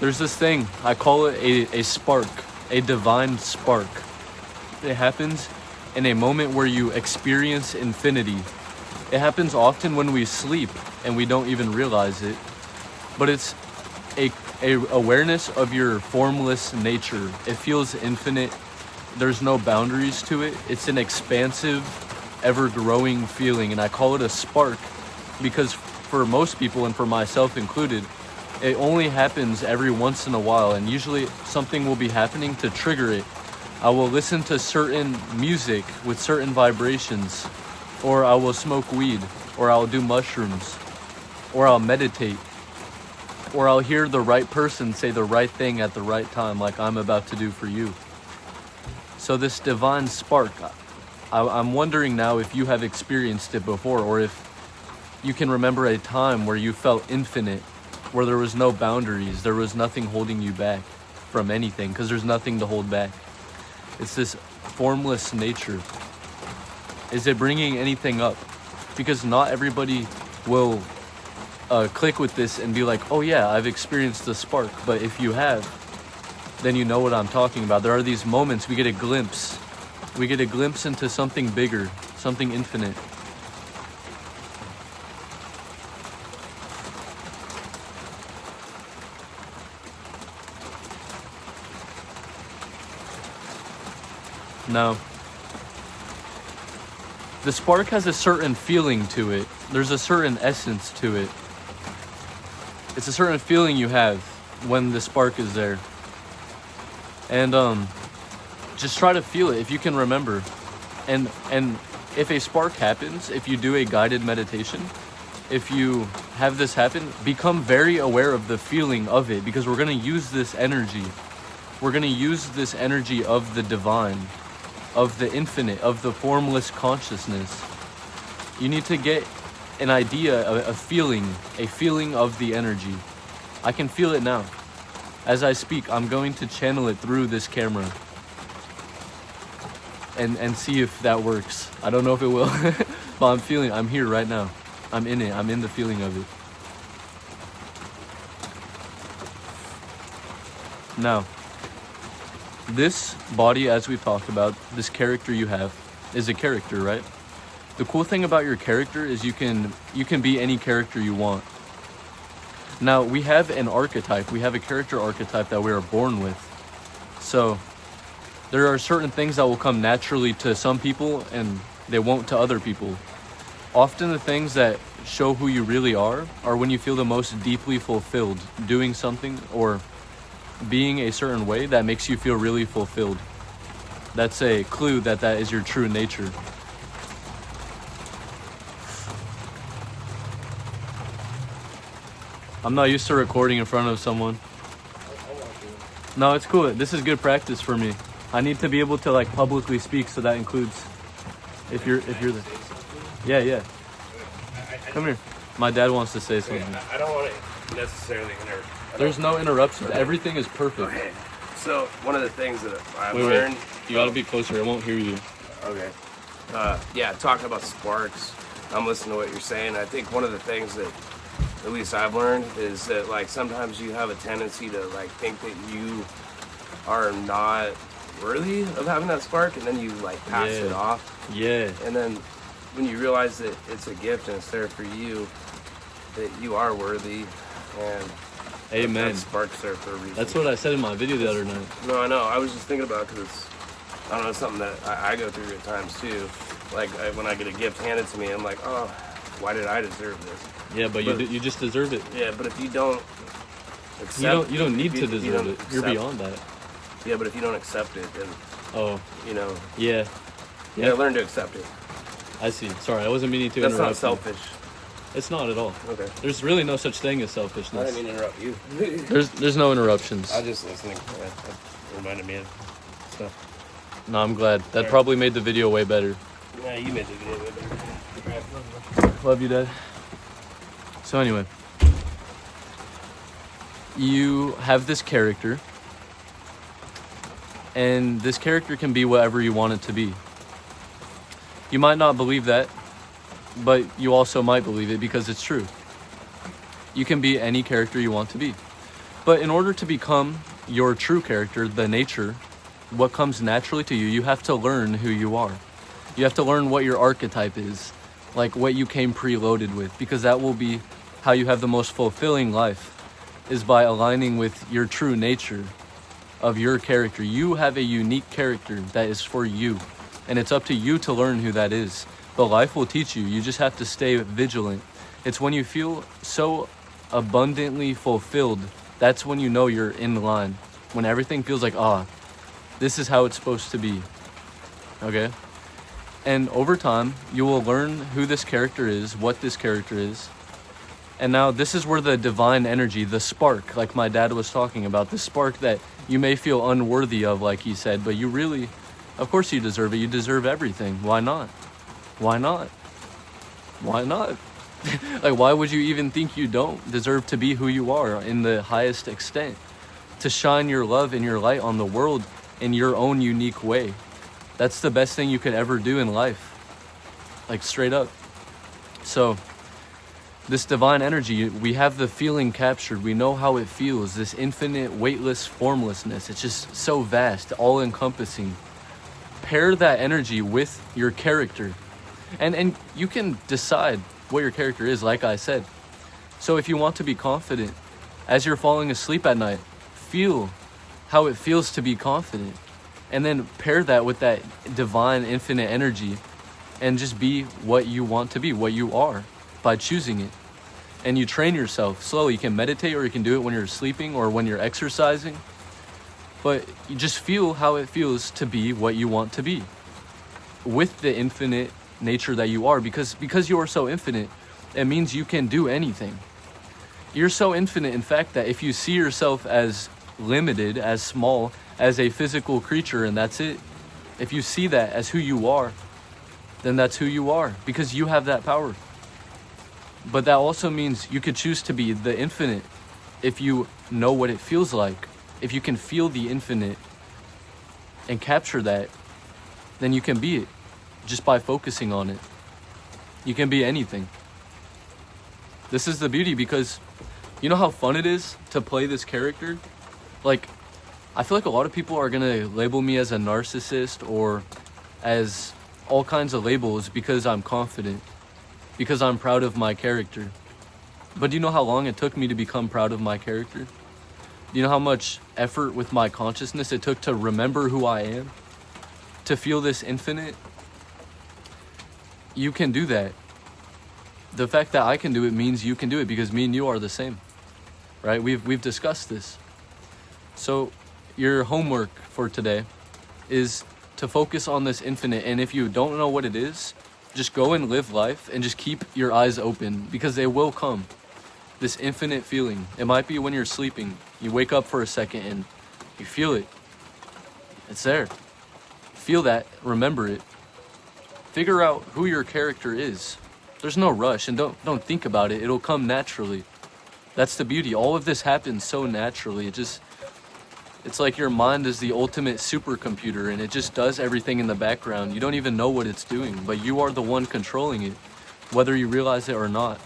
There's this thing, I call it a spark, a divine spark. It happens in a moment where you experience infinity. It happens often when we sleep and we don't even realize it. But it's a awareness of your formless nature. It feels infinite. There's no boundaries to it. It's an expansive, ever-growing feeling, and I call it a spark because for most people, and for myself included, it only happens every once in a while, and usually something will be happening to trigger it. I will listen to certain music with certain vibrations, or I will smoke weed, or I'll do mushrooms, or I'll meditate, or I'll hear the right person say the right thing at the right time, like I'm about to do for you. So this divine spark, I'm wondering now if you have experienced it before, or if you can remember a time where you felt infinite, where there was no boundaries, there was nothing holding you back from anything, because there's nothing to hold back. It's this formless nature. Is it bringing anything up? Because not everybody will click with this and be like, oh yeah, I've experienced the spark. But if you have, then you know what I'm talking about. There are these moments we get a glimpse. We get a glimpse into something bigger, something infinite. Now, the spark has a certain feeling to it. There's a certain essence to it. It's a certain feeling you have when the spark is there. And just try to feel it if you can remember. And if a spark happens, if you do a guided meditation, if you have this happen, become very aware of the feeling of it, because we're going to use this energy. We're going to use this energy of the divine, of the infinite, of the formless consciousness. You need to get an idea, a feeling of the energy. I can feel it now. As I speak, I'm going to channel it through this camera and see if that works. I don't know if it will, but I'm here right now. I'm in it. I'm in the feeling of it. Now, this body, as we've talked about, this character you have, is a character, right? The cool thing about your character is you can be any character you want. Now, we have an archetype. We have a character archetype that we are born with. So, there are certain things that will come naturally to some people and they won't to other people. Often the things that show who you really are when you feel the most deeply fulfilled doing something or being a certain way that makes you feel really fulfilled. That's a clue that is your true nature. I'm not used to recording in front of someone. No, it's cool. This is good practice for me. I need to be able to like publicly speak, so that includes if you're the... Yeah. Come here. My dad wants to say something. I don't want to necessarily interrupt. There's no interruptions. Everything is perfect. Okay. So one of the things that I've learned... You gotta be closer. I won't hear you. Okay. Yeah, talking about sparks, I'm listening to what you're saying. I think one of the things that at least I've learned is that like sometimes you have a tendency to like think that you are not worthy of having that spark, and then you like pass it off. Yeah. And then when you realize that it's a gift and it's there for you, that you are worthy, and amen. That spark's there for a reason. That's what I said in my video the other night. No, I know. I was just thinking about it because it's, I don't know, something that I go through at times too. Like when I get a gift handed to me, I'm like, oh, why did I deserve this? Yeah, but you just deserve it. Yeah, but if you don't accept, you don't need to deserve it. You're beyond that. Yeah, but if you don't accept it, then Yeah. You gotta learn to accept it. I see. Sorry, I wasn't meaning to interrupt. That's not selfish. It's not at all. Okay. There's really no such thing as selfishness. I didn't mean to interrupt you. There's no interruptions. I was just listening. That reminded me of stuff. No, I'm glad. That probably made the video way better. Yeah, you made the video way better. Love you, Dad. So anyway, you have this character, and this character can be whatever you want it to be. You might not believe that, but you also might believe it because it's true. You can be any character you want to be. But in order to become your true character, the nature, what comes naturally to you, you have to learn who you are. You have to learn what your archetype is, like what you came preloaded with, because that will be how you have the most fulfilling life, is by aligning with your true nature of your character. You have a unique character that is for you, and it's up to you to learn who that is. But life will teach you. You just have to stay vigilant. It's when you feel so abundantly fulfilled, that's when you know you're in line. When everything feels like, this is how it's supposed to be. Okay? And over time, you will learn who this character is, what this character is. And now this is where the divine energy, the spark, like my dad was talking about, the spark that you may feel unworthy of, like he said, but you really, of course you deserve it. You deserve everything. Why not? Why not? Why not? Like, why would you even think you don't deserve to be who you are in the highest extent? To shine your love and your light on the world in your own unique way. That's the best thing you could ever do in life. Like, straight up. So, this divine energy, we have the feeling captured. We know how it feels. This infinite, weightless formlessness. It's just so vast, all-encompassing. Pair that energy with your character. And you can decide what your character is, like I said. So if you want to be confident, as you're falling asleep at night, feel how it feels to be confident. And then pair that with that divine, infinite energy and just be what you want to be, what you are, by choosing it. And you train yourself slowly. You can meditate, or you can do it when you're sleeping or when you're exercising. But you just feel how it feels to be what you want to be with the infinite nature that you are, because you are so infinite, it means you can do anything. You're so infinite, in fact, that if you see yourself as limited, as small, as a physical creature, and that's it, if you see that as who you are, then that's who you are, because you have that power. But that also means you could choose to be the infinite if you know what it feels like. If you can feel the infinite and capture that, then you can be it. Just by focusing on it. You can be anything. This is the beauty, because you know how fun it is to play this character? Like, I feel like a lot of people are gonna label me as a narcissist or as all kinds of labels because I'm confident, because I'm proud of my character. But do you know how long it took me to become proud of my character? Do you know how much effort with my consciousness it took to remember who I am? To feel this infinite? You can do that. The fact that I can do it means you can do it, because me and you are the same, right? We've discussed this. So your homework for today is to focus on this infinite, and if you don't know what it is, just go and live life and just keep your eyes open, because they will come. This infinite feeling. It might be when you're sleeping. You wake up for a second and you feel it. It's there. Feel that. Remember it. Figure out who your character is. There's no rush, and don't think about it. It'll come naturally. That's the beauty. All of this happens so naturally. It's like your mind is the ultimate supercomputer, and it just does everything in the background. You don't even know what it's doing, but you are the one controlling it, whether you realize it or not.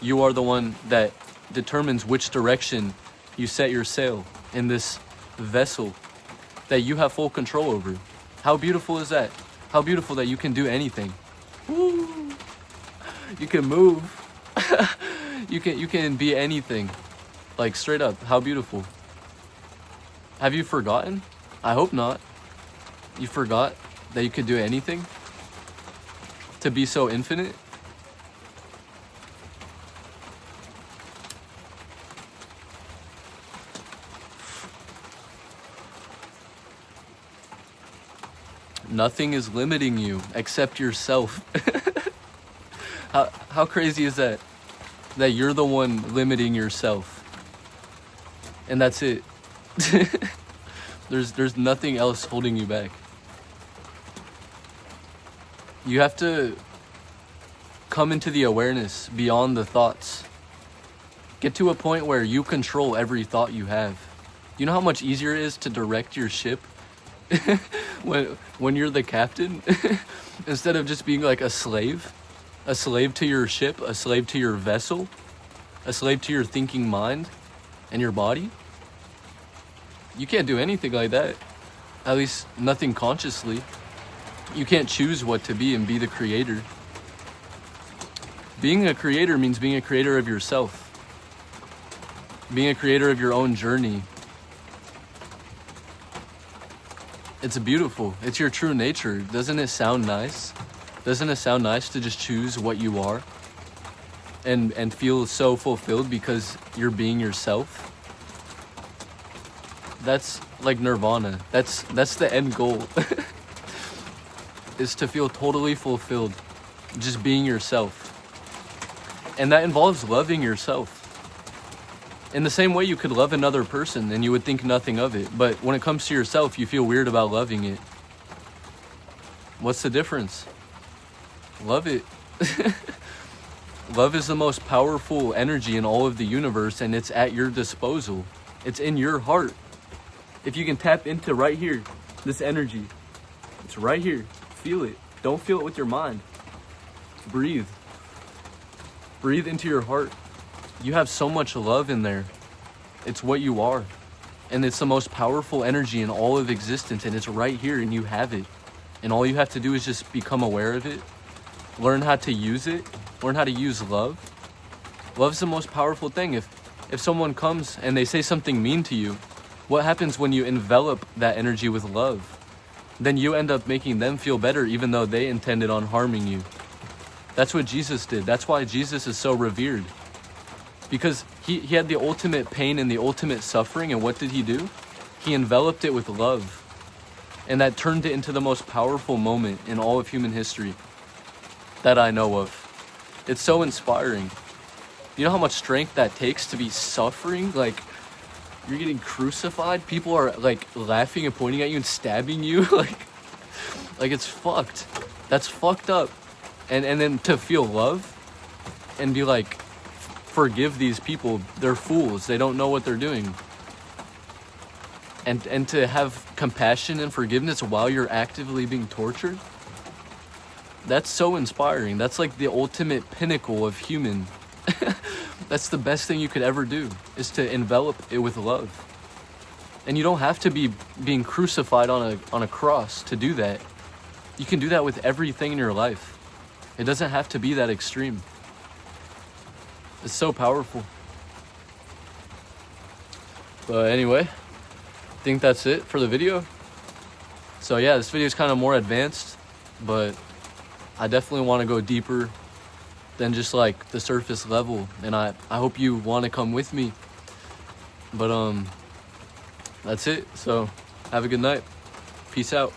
You are the one that determines which direction you set your sail in this vessel that you have full control over. How beautiful is that? How beautiful that you can do anything. Woo! You can move. you can be anything. Like, straight up, how beautiful. Have you forgotten? I hope not. You forgot that you could do anything? To be so infinite? Nothing is limiting you except yourself. How crazy is that? That you're the one limiting yourself. And that's it. There's nothing else holding you back. You have to come into the awareness beyond the thoughts. Get to a point where you control every thought you have. You know how much easier it is to direct your ship when you're the captain? Instead of just being like a slave to your ship, a slave to your vessel, a slave to your thinking mind and your body. You can't do anything like that. At least nothing consciously. You can't choose what to be and be the creator. Being a creator means being a creator of yourself. Being a creator of your own journey. It's beautiful. It's your true nature. Doesn't it sound nice? Doesn't it sound nice to just choose what you are and feel so fulfilled because you're being yourself? That's like nirvana. That's the end goal. Is to feel totally fulfilled just being yourself. And that involves loving yourself. In the same way you could love another person and you would think nothing of it, but when it comes to yourself, you feel weird about loving it. What's the difference? Love it. Love is the most powerful energy in all of the universe, and it's at your disposal. It's in your heart. If you can tap into right here, this energy, it's right here. Feel it. Don't feel it with your mind. Breathe. Breathe into your heart. You have so much love in there. It's what you are. And it's the most powerful energy in all of existence, and it's right here, and you have it. And all you have to do is just become aware of it. Learn how to use it. Learn how to use love. Love's the most powerful thing. If someone comes and they say something mean to you, what happens when you envelop that energy with love? Then you end up making them feel better even though they intended on harming you. That's what Jesus did. That's why Jesus is so revered. Because he had the ultimate pain and the ultimate suffering, and what did he do? He enveloped it with love. And that turned it into the most powerful moment in all of human history that I know of. It's so inspiring. You know how much strength that takes to be suffering? Like, you're getting crucified. People are like laughing and pointing at you and stabbing you. like it's fucked. That's fucked up. And then to feel love and be like, forgive these people. They're fools. They don't know what they're doing. And to have compassion and forgiveness while you're actively being tortured. That's so inspiring. That's like the ultimate pinnacle of human. That's the best thing you could ever do, is to envelop it with love. And you don't have to be being crucified on a cross to do that. You can do that with everything in your life. It doesn't have to be that extreme. It's so powerful. But anyway, I think that's it for the video. So yeah, this video is kind of more advanced, but I definitely want to go deeper than just like the surface level, and I hope you want to come with me. But that's it. So have a good night. Peace out.